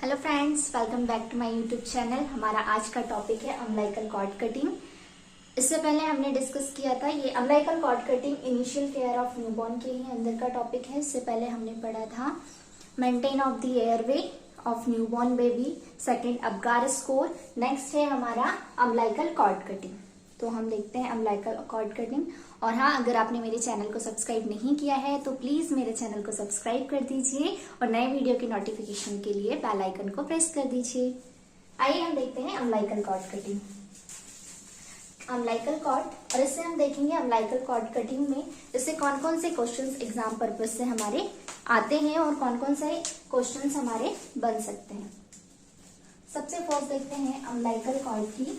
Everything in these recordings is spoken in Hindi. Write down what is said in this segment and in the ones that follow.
Hello friends, welcome back to my YouTube channel. हमारा आज का टॉपिक है अम्बिलिकल कॉर्ड कटिंग। इससे पहले हमने डिस्कस किया था ये umbilical cord cutting initial care of newborn के ही अंदर का टॉपिक है। इससे पहले हमने पढ़ा था maintain of the airway of newborn baby, second Apgar score. Next है हमारा अम्बिलिकल कॉर्ड कटिंग। तो हम देखते हैं अम्बिलिकल कॉर्ड कटिंग। और हाँ, अगर आपने मेरे चैनल को सब्सक्राइब नहीं किया है तो प्लीज मेरे चैनल को सब्सक्राइब कर दीजिए और नए वीडियो की नोटिफिकेशन के लिए बेल आइकन को प्रेस कर दीजिए। आइए हम देखते हैं umbilical cord cutting. Umbilical cord, और इससे हम देखेंगे अम्बिलिकल कॉर्ड कटिंग में इससे कौन कौन से क्वेश्चंस एग्जाम पर्पज से हमारे आते हैं और कौन कौन से क्वेश्चंस हमारे बन सकते हैं। सबसे फर्स्ट देखते हैं अम्बिलिकल कॉर्ड की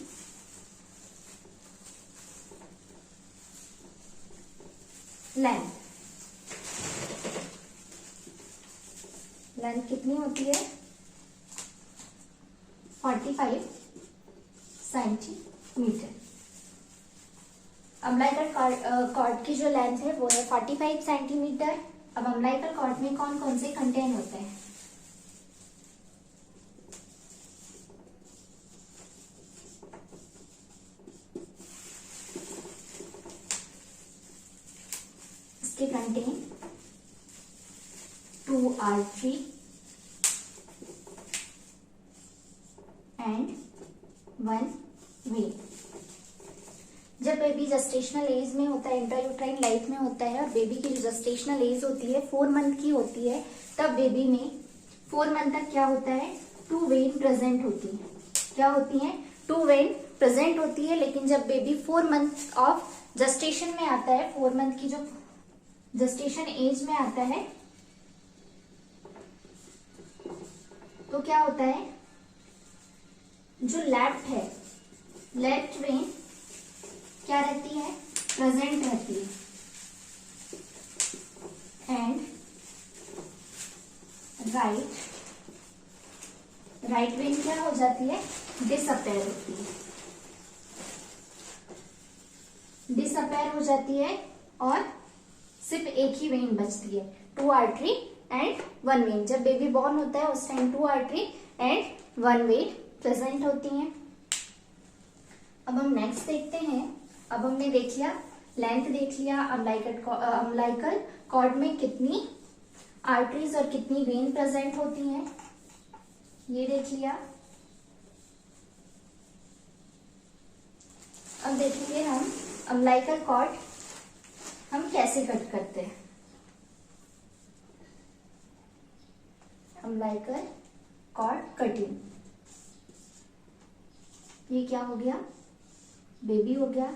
लेंथ। लेंथ कितनी होती है? 45 सेंटीमीटर। अम्बिलिकल कॉर्ड की जो लेंथ है वो है 45 सेंटीमीटर। अब अम्बिलिकल कॉर्ड में कौन कौन से कंटेन होते हैं? इसके कंटेन 2 आर्टरी एंड 1 वेन। जब बेबी जस्टेशनल एज में होता है, इंट्रायूट्राइन लाइफ में होता है, और बेबी की जो जस्टेशनल एज होती है 4 मंथ की होती है, तब बेबी में 4 मंथ तक क्या होता है? 2 वेन प्रेजेंट होती है। क्या होती है? 2 वेन प्रेजेंट होती है। लेकिन जब बेबी 4 मंथ ऑफ जस्टेशन में आता है, 4 मंथ की जो जस्टेशन एज में आता है, तो क्या होता है? जो लेफ्ट है, लेफ्ट वेन क्या रहती है? प्रेजेंट रहती है। एंड राइट वेन क्या हो जाती है? डिसअपेयर होती है। डिसअपेयर हो जाती है और सिर्फ एक ही वेन बचती है, 2 आर्टरी एंड 1 वेन। जब बेबी बॉर्न होता है उस time 2 artery and 1 when present होती हैं। अब हम नेक्स्ट देखते हैं। अब हमने देख लिया लेंथ, देख लिया अम्बिलिकल कॉर्ड में कितनी आर्टरीज और कितनी वेन प्रेजेंट होती हैं, ये देख लिया। अब देखेंगे हम अम्बिलिकल कॉर्ड हम कैसे कट करते हैं। अम्बिलिकल कॉर्ड कटिंग, ये क्या हो गया? बेबी हो गया।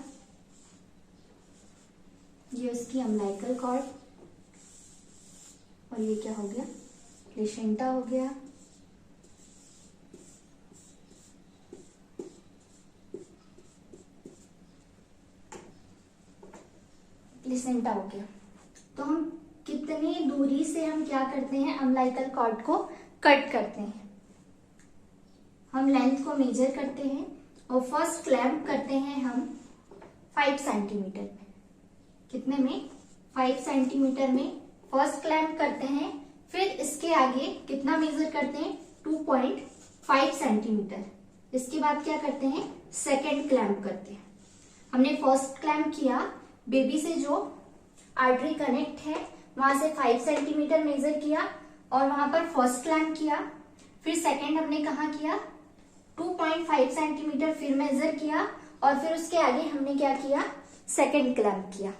ये उसकी अम्बिलिकल कॉर्ड, और ये क्या हो गया? प्लेसेंटा हो गया। प्लेसेंटा हो गया। तो हम कितनी दूरी से हम क्या करते हैं? अम्बिलिकल कॉर्ड को कट करते हैं। हम लेंथ को मेजर करते हैं और फर्स्ट क्लैंप करते हैं हम 5 सेंटीमीटर में। कितने में? 5 सेंटीमीटर में फर्स्ट क्लैंप करते हैं। फिर इसके आगे कितना मेजर करते हैं? 2.5 सेंटीमीटर। इसके बाद क्या करते हैं? सेकेंड क्लैंप करते हैं। हमने फर्स्ट क्लैंप किया, बेबी से जो आर्टरी कनेक्ट है वहां से 5 सेंटीमीटर मेजर किया और वहां पर फर्स्ट क्लैंप किया। फिर सेकेंड हमने कहाँ किया? 2.5 सेंटीमीटर फिर मेजर किया और फिर उसके आगे हमने क्या किया? सेकेंड क्लैंप किया।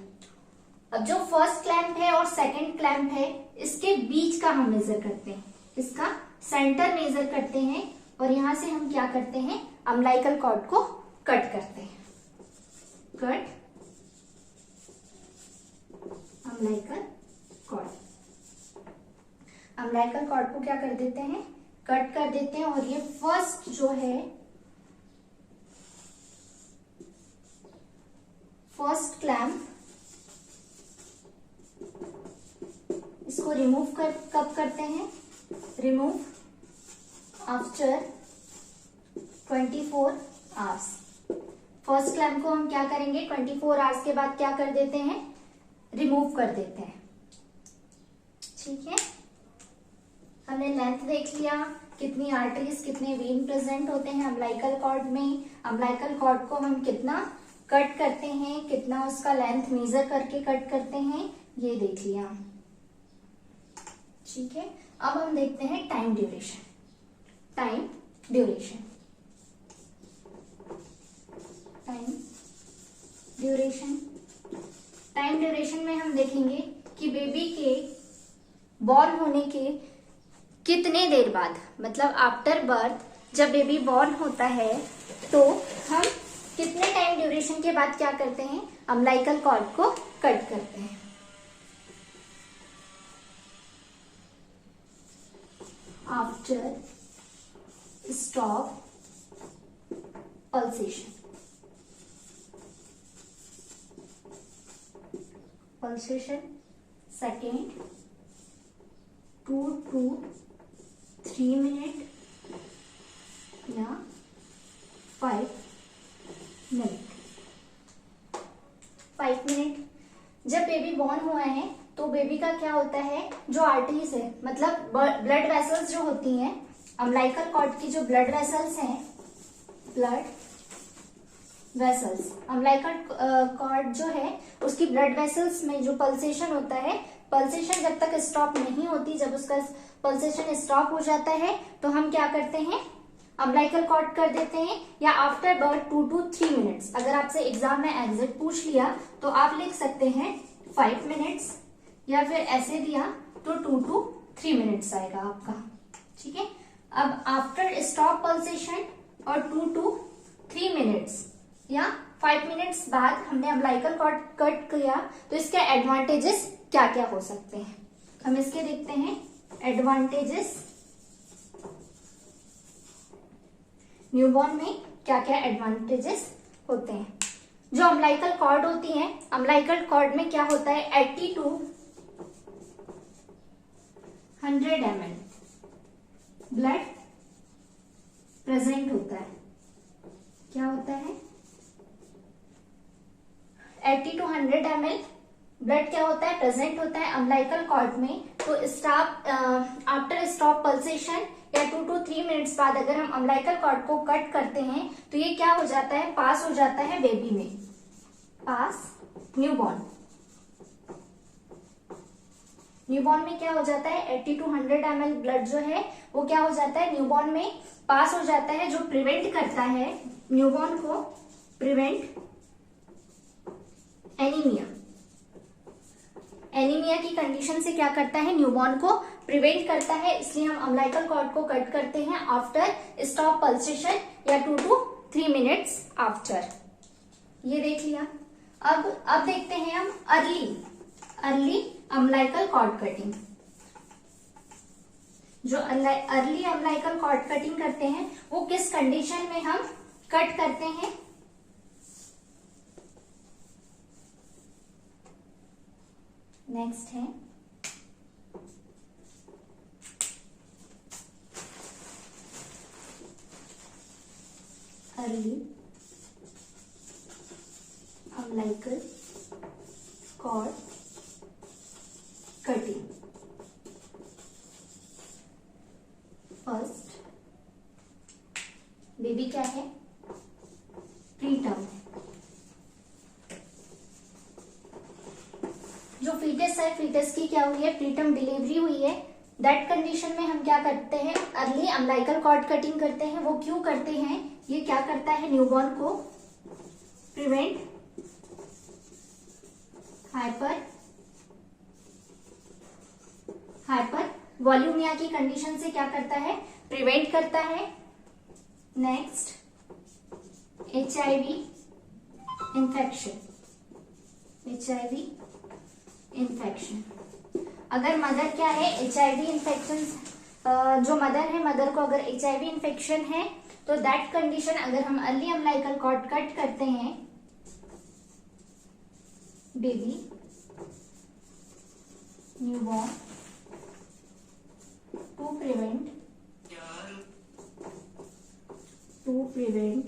अब जो फर्स्ट क्लैंप है और सेकेंड क्लैंप है, इसके बीच का हम मेजर करते हैं, इसका सेंटर मेजर करते हैं और यहां से हम क्या करते हैं? अम्बिलिकल कॉर्ड को कट करते हैं। Cut umbilical cord. Umbilical cord को क्या कर देते हैं? कट कर देते हैं। और ये फर्स्ट जो है, फर्स्ट क्लैंप, इसको रिमूव कब करते हैं? Remove after 24 hours. First clamp को हम क्या करेंगे? 24 आवर्स के बाद क्या कर देते हैं? रिमूव कर देते हैं। ठीक है। हमने लेंथ देख लिया, कितनी आर्टरीज कितने वेन प्रेजेंट होते हैं अम्बिलिकल कॉर्ड में, अम्बिलिकल कॉर्ड को हम कितना कट करते हैं, कितना उसका लेंथ मेजर करके कट करते हैं, ये देख लिया। ठीक है, अब हम देखते हैं time duration. Time duration, time duration, time duration में हम देखेंगे कि बेबी के बॉर्न होने के कितने देर बाद, मतलब आफ्टर बर्थ जब बेबी बॉर्न होता है तो हम कितने टाइम ड्यूरेशन के बाद क्या करते हैं, अम्बिलिकल कॉर्ड को कट करते हैं। After stop pulsation, pulsation second 2 to 3 minute या 5 मिनट। 5 मिनट। जब बेबी बॉर्न हुआ है तो बेबी का क्या होता है, जो आर्टरीज है मतलब ब्लड वेसल्स जो होती हैं, अम्बिलिकल कॉर्ड की जो ब्लड वेसल्स हैं, ब्लड वेसल्स, अम्बिलिकल कॉर्ड जो है उसकी ब्लड वेसल्स में जो पल्सेशन होता है, पल्सेशन जब तक स्टॉप नहीं होती, जब उसका पल्सेशन स्टॉप हो जाता है तो हम क्या करते हैं, अम्बिलिकल कॉर्ड कर देते हैं, या आफ्टर बर्थ 2 to 3 मिनट्स। अगर आपसे एग्जाम में एग्जैक्ट पूछ लिया तो आप लिख सकते हैं 5 मिनट्स, या फिर ऐसे दिया तो 2 to 3 मिनट्स आएगा आपका। ठीक है, अब आफ्टर स्टॉप पल्सेशन और 2 to 3 मिनट्स या 5 मिनट्स बाद हमने अम्बिलिकल कॉर्ड कट किया तो इसके एडवांटेजेस क्या क्या हो सकते हैं, हम इसके देखते हैं एडवांटेजेस। न्यूबॉर्न में क्या क्या एडवांटेजेस होते हैं। जो अम्बिलिकल कॉर्ड होती है, अम्बिलिकल कॉर्ड में क्या होता है, 80 to 100 ml ब्लड प्रेजेंट होता है। क्या होता है, 80 to 100 ml ब्लड क्या होता है, प्रेजेंट होता है अम्बिलिकल कॉर्ड में। तो स्टॉप आफ्टर स्टॉप पल्सेशन या 2 to 3 मिनट्स बाद अगर हम अम्बिलिकल कॉर्ड को कट करते हैं तो ये क्या हो जाता है, पास हो जाता है बेबी में, पास न्यूबॉर्न। न्यूबॉर्न में क्या हो जाता है, 80 to 100 ml ब्लड जो है वो क्या हो जाता है, न्यूबॉर्न में पास हो जाता है, जो प्रिवेंट करता है न्यूबॉर्न को, प्रिवेंट एनीमिया। एनीमिया की कंडीशन से क्या करता है, न्यूबॉर्न को प्रिवेंट करता है, इसलिए हम अम्बिलिकल कॉर्ड को कट करते हैं आफ्टर स्टॉप पल्सेशन या 2 to 3 मिनट्स आफ्टर। ये देख लिया। अब देखते हैं हम अर्ली अम्बिलिकल कॉर्ड कटिंग। जो अर्ली अम्बिलिकल कॉर्ड कटिंग करते हैं वो किस कंडीशन में हम कट करते हैं, नेक्स्ट है early umbilical cord cutting. First, baby क्या है, प्रीटर्म। जो फीटस है, फीटस की क्या हुई है, प्रीटर्म डिलीवरी हुई है, दैट कंडीशन में हम क्या करते हैं, अर्ली अम्बिलिकल कॉर्ड कटिंग करते हैं। वो क्यों करते हैं, ये क्या करता है, न्यूबॉर्न को प्रिवेंट हाइपर वॉल्यूमिया की कंडीशन से क्या करता है, प्रिवेंट करता है। Next, HIV infection. HIV infection, अगर मदर क्या है, HIV इन्फेक्शन, जो मदर है, मदर को अगर HIV इन्फेक्शन है तो दैट कंडीशन अगर हम अर्ली अम्बिलिकल कॉर्ड कट करते हैं, baby newborn to prevent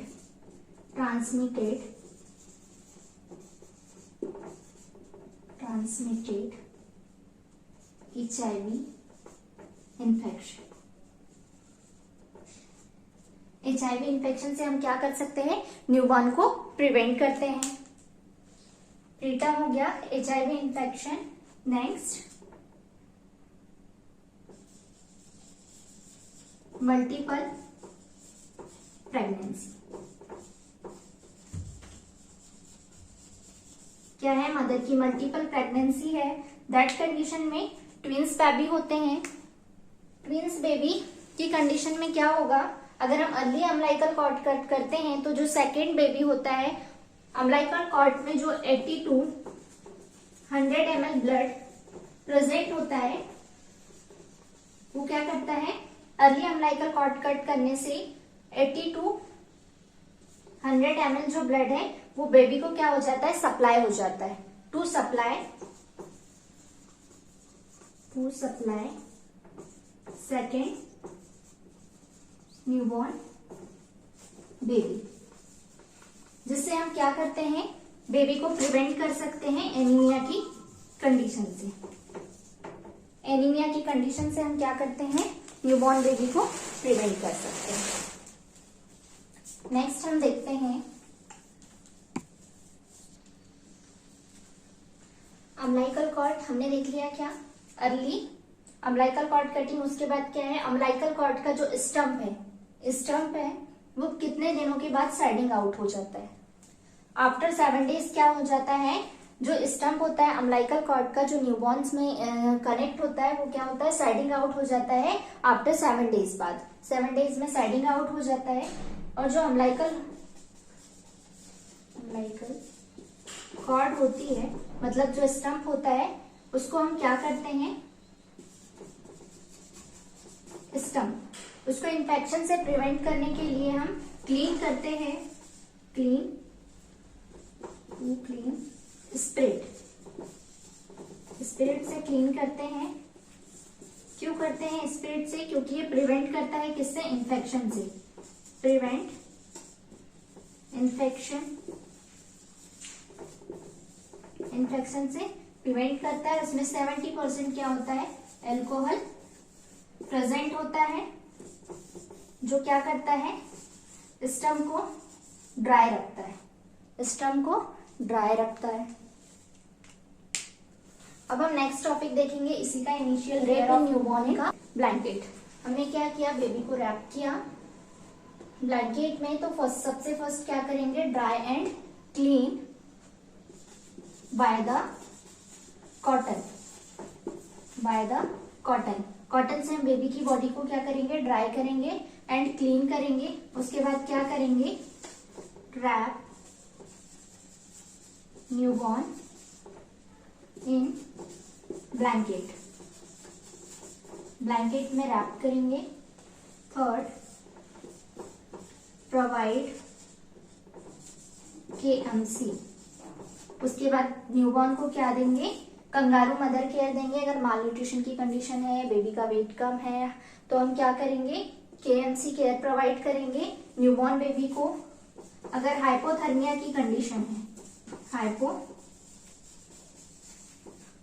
transmitted HIV infection. HIV infection से हम क्या कर सकते हैं, न्यूबॉर्न को प्रिवेंट करते हैं। प्रीटर्म हो गया HIV infection. Next multiple pregnancy. क्या है, मदर की मल्टीपल प्रेगनेंसी है। दैट कंडीशन में ट्विंस बेबी होते हैं। ट्विंस बेबी की कंडीशन में क्या होगा, अगर हम अर्ली अम्बिलिकल कॉर्ड कट करते हैं तो जो सेकेंड बेबी होता है, अम्बिलिकल कॉर्ड में जो 80 to 100 ml ब्लड प्रेजेंट होता है, वो क्या करता है, अर्ली अम्बिलिकल कॉर्ड कट करने से 80 to 100 ml जो ब्लड है वो बेबी को क्या हो जाता है, सप्लाई हो जाता है। To supply second newborn baby, जिससे हम क्या करते हैं, बेबी को प्रिवेंट कर सकते हैं एनीमिया की कंडीशन से। एनीमिया की कंडीशन से हम क्या करते हैं, न्यूबॉर्न बेबी को प्रिवेंट कर सकते हैं। नेक्स्ट हम देखते हैं अम्बिलिकल कॉर्ड। हमने देख लिया क्या, अर्ली अम्बिलिकल कॉर्ड कटिंग। उसके बाद क्या है, अम्बिलिकल कॉर्ड का जो स्टंप है वो कितने दिनों के बाद साइडिंग आउट हो जाता है। आफ्टर 7 days क्या हो जाता है, जो स्टंप होता है अम्बिलिकल कॉर्ड का जो न्यूबॉर्न्स में कनेक्ट होता है, वो क्या होता है, साइडिंग आउट हो जाता है आफ्टर 7 days बाद। 7 days में साइडिंग आउट हो जाता है। और जो अम्बिलिकल कॉर्ड होती है, मतलब जो स्टंप होता है, उसको हम क्या करते हैं, स्टंप उसको इन्फेक्शन से प्रिवेंट करने के लिए हम क्लीन करते हैं। क्लीन स्पिरिट से क्लीन करते हैं। क्यों करते हैं स्पिरिट से, क्योंकि ये प्रिवेंट करता है किससे, इन्फेक्शन से। प्रिवेंट इन्फेक्शन से प्रिवेंट करता है। उसमें 70% क्या होता है, अल्कोहल प्रेजेंट होता है, जो क्या करता है, स्टम्प को ड्राई रखता है। अब हम नेक्स्ट टॉपिक देखेंगे, इसी का इनिशियल रेप इन न्यूबॉर्न का ब्लैंकेट। हमने क्या किया, बेबी को रैप किया ब्लैंकेट में। तो सबसे फर्स्ट क्या करेंगे, dry and clean by the cotton. Cotton से हम बेबी की बॉडी को क्या करेंगे, ड्राई करेंगे एंड क्लीन करेंगे। उसके बाद क्या करेंगे, रैप न्यूबॉर्न इन ब्लैंकेट में रैप करेंगे। Third, provide KMC। उसके बाद न्यूबॉर्न को क्या देंगे, कंगारू मदर केयर देंगे। अगर माल न्यूट्रिशन की कंडीशन है, बेबी का वेट कम है, तो हम क्या करेंगे, KMC केयर प्रोवाइड करेंगे न्यूबॉर्न बेबी को। अगर हाइपोथर्मिया की कंडीशन है,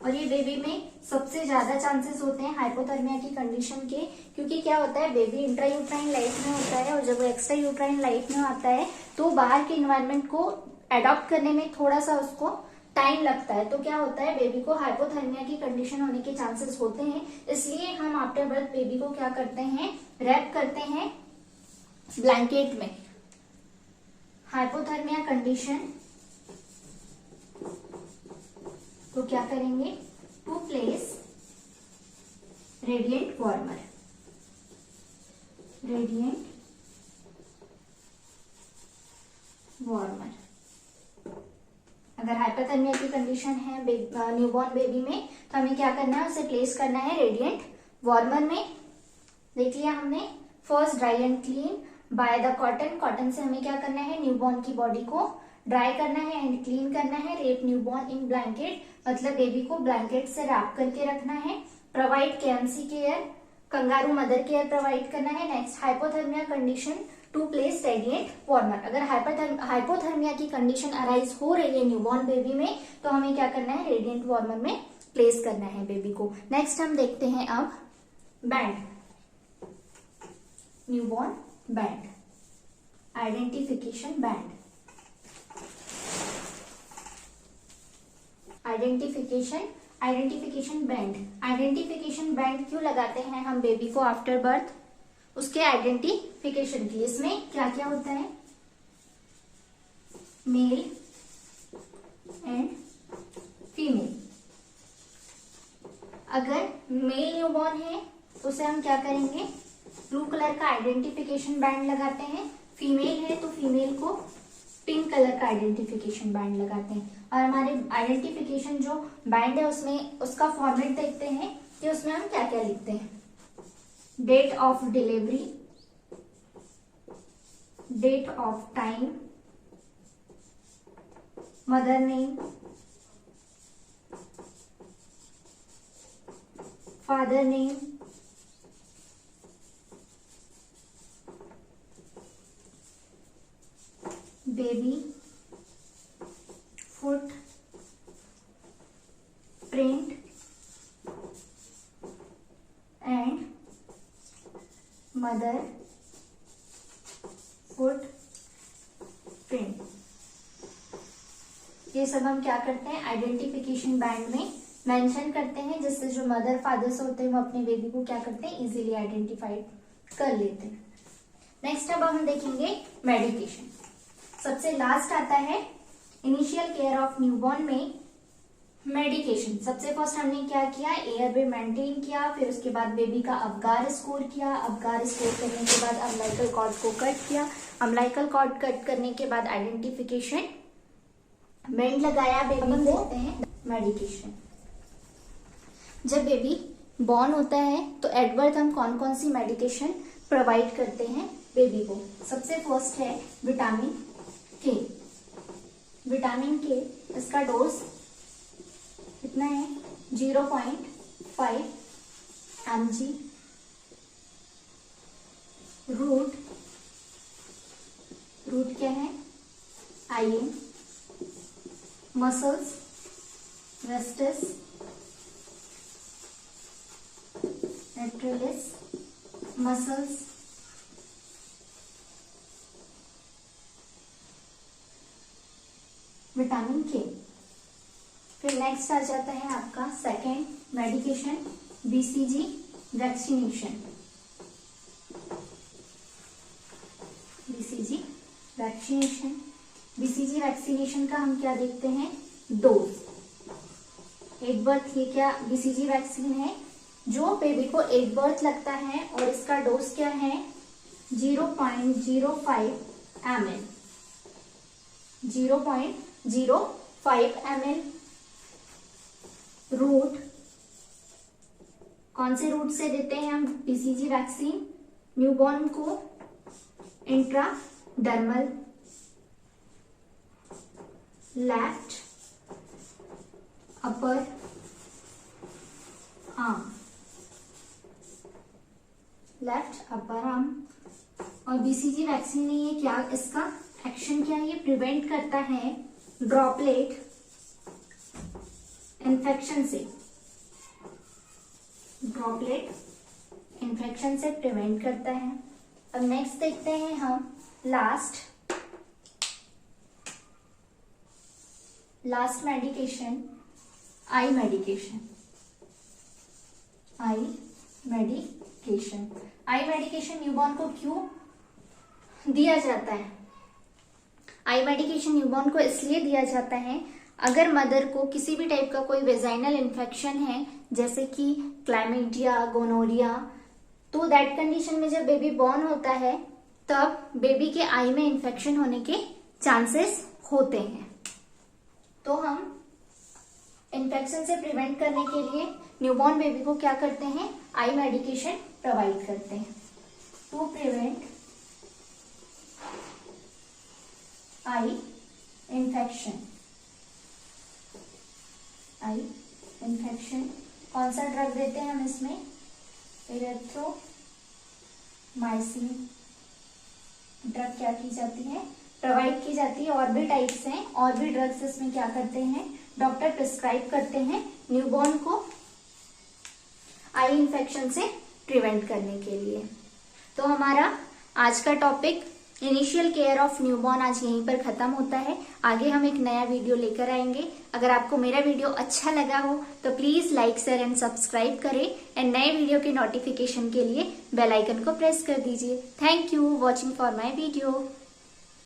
और ये बेबी में सबसे ज्यादा चांसेस होते हैं हाइपोथर्मिया की कंडीशन के, क्योंकि क्या होता है, बेबी इंट्रा यूट्राइन लाइफ में होता है, और जब वो एक्स्ट्रा यूट्राइन लाइफ में आता है तो बाहर के इन्वायरमेंट को अडॉप्ट करने में थोड़ा सा उसको टाइम लगता है। तो क्या होता है, बेबी को हाइपोथर्मिया की कंडीशन होने के चांसेस होते हैं। इसलिए हम आफ्टर बर्थ बेबी को क्या करते हैं, रैप करते हैं ब्लैंकेट में। हाइपोथर्मिया कंडीशन तो क्या करेंगे, टू प्लेस रेडिएंट वार्मर। अगर हाइपोथर्मिया की कंडीशन है न्यूबॉर्न बेबी में, तो हमें क्या करना है, उसे प्लेस करना है रेडिएंट वार्मर में। देख लिया हमने। First, dry and clean by the cotton से हमें क्या करना है, न्यूबॉर्न की बॉडी को ड्राई करना है एंड क्लीन करना है। रेप न्यूबॉर्न इन ब्लैंकेट, मतलब बेबी को ब्लैंकेट से रैप करके रखना है। Provide KMC care, kangaroo mother care provide करना है। Next, hypothermia condition to place radiant warmer. अगर हाइपोथर्मिया की कंडीशन अराइज हो रही है न्यूबॉर्न बेबी में, तो हमें क्या करना है, रेडिएंट वार्मर में प्लेस करना है बेबी को। नेक्स्ट हम देखते हैं अब band, newborn band, identification band, identification band. Identification band क्यों लगाते हैं हम बेबी को आफ्टर बर्थ? उसके आइडेंटिफिकेशन के लिए। इसमें क्या क्या होता है? Male and female. अगर मेल न्यूबॉर्न है तो उसे हम क्या करेंगे? ब्लू कलर का आइडेंटिफिकेशन बैंड लगाते हैं। फीमेल है तो फीमेल को पिंक कलर का आइडेंटिफिकेशन बैंड लगाते हैं। और हमारे आइडेंटिफिकेशन जो बैंड है उसमें उसका फॉर्मेट देखते हैं कि उसमें हम क्या क्या लिखते हैं। Date of delivery, date of time, mother name, father name, baby foot print and mother foot print. ये सब हम क्या करते हैं? आइडेंटिफिकेशन बैंड में मेंशन करते हैं, जिससे जो मदर फादर्स होते हैं वो अपने बेबी को क्या करते हैं? इजीली आइडेंटिफाई कर लेते हैं। नेक्स्ट अब हम देखेंगे मेडिकेशन। सबसे लास्ट आता है इनिशियल केयर ऑफ न्यूबॉर्न में मेडिकेशन। सबसे फर्स्ट हमने क्या किया? एयरवे मेंटेन किया, फिर उसके बाद बेबी का अबगार स्कोर किया। अबगार स्कोर करने के बाद अम्बिलिकल कॉर्ड को कट किया। अम्बिलिकल कॉर्ड कट करने के बाद आइडेंटिफिकेशन बैंड लगाया बेबी को। देखते हैं मेडिकेशन। जब बेबी बॉर्न होता है तो एट बर्थ हम कौन कौन सी मेडिकेशन प्रोवाइड करते हैं बेबी को? सबसे फर्स्ट है विटामिन के। विटामिन के, इसका डोज कितना है? 0.5 mg। रूट क्या है? आयन। मसल्स, वेस्टस, नेट्रलिस मसल्स, विटामिन के। फिर नेक्स्ट आ जाता है आपका second medication, BCG vaccination. BCG vaccination, BCG vaccination का हम क्या देखते हैं? डोज। एट बर्थ ये क्या बीसीजी वैक्सीन है जो बेबी को एट बर्थ लगता है, और इसका डोज क्या है? 0.05 ml। 0.05 ml। रूट, कौन से रूट से देते हैं हम बीसीजी वैक्सीन न्यूबॉर्न को? Intradermal, left upper arm, left upper arm. और बीसीजी वैक्सीन में ये क्या, इसका एक्शन क्या है? ये प्रिवेंट करता है ड्रॉपलेट इन्फेक्शन से। ड्रॉपलेट इन्फेक्शन से प्रिवेंट करता है। अब नेक्स्ट देखते हैं हम लास्ट मेडिकेशन, आई मेडिकेशन। आई मेडिकेशन न्यूबॉर्न को क्यों दिया जाता है? आई मेडिकेशन न्यूबॉर्न को इसलिए दिया जाता है, अगर मदर को किसी भी टाइप का कोई वेजाइनल इन्फेक्शन है, जैसे कि क्लैमिडिया, गोनोरिया, तो दैट कंडीशन में जब बेबी बॉर्न होता है तब बेबी के आई में इन्फेक्शन होने के चांसेस होते हैं। तो हम इन्फेक्शन से प्रिवेंट करने के लिए न्यूबॉर्न बेबी को क्या करते हैं? आई मेडिकेशन प्रोवाइड करते हैं। To prevent eye infection. Eye infection कौन सा ड्रग देते हैं हम इसमें? एरिथ्रोमाइसिन ड्रग क्या की जाती है? प्रोवाइड की जाती है। और भी टाइप्स हैं, और भी ड्रग्स इसमें क्या करते हैं? डॉक्टर प्रिस्क्राइब करते हैं न्यूबॉर्न को आई इन्फेक्शन से प्रिवेंट करने के लिए। तो हमारा आज का topic initial care of newborn आज यहीं पर खत्म होता है। आगे हम एक नया वीडियो लेकर आएंगे। अगर आपको मेरा वीडियो अच्छा लगा हो तो please like, share and subscribe करें एंड नए वीडियो के नोटिफिकेशन के लिए बेल आइकन को प्रेस कर दीजिए। Thank you watching for my video.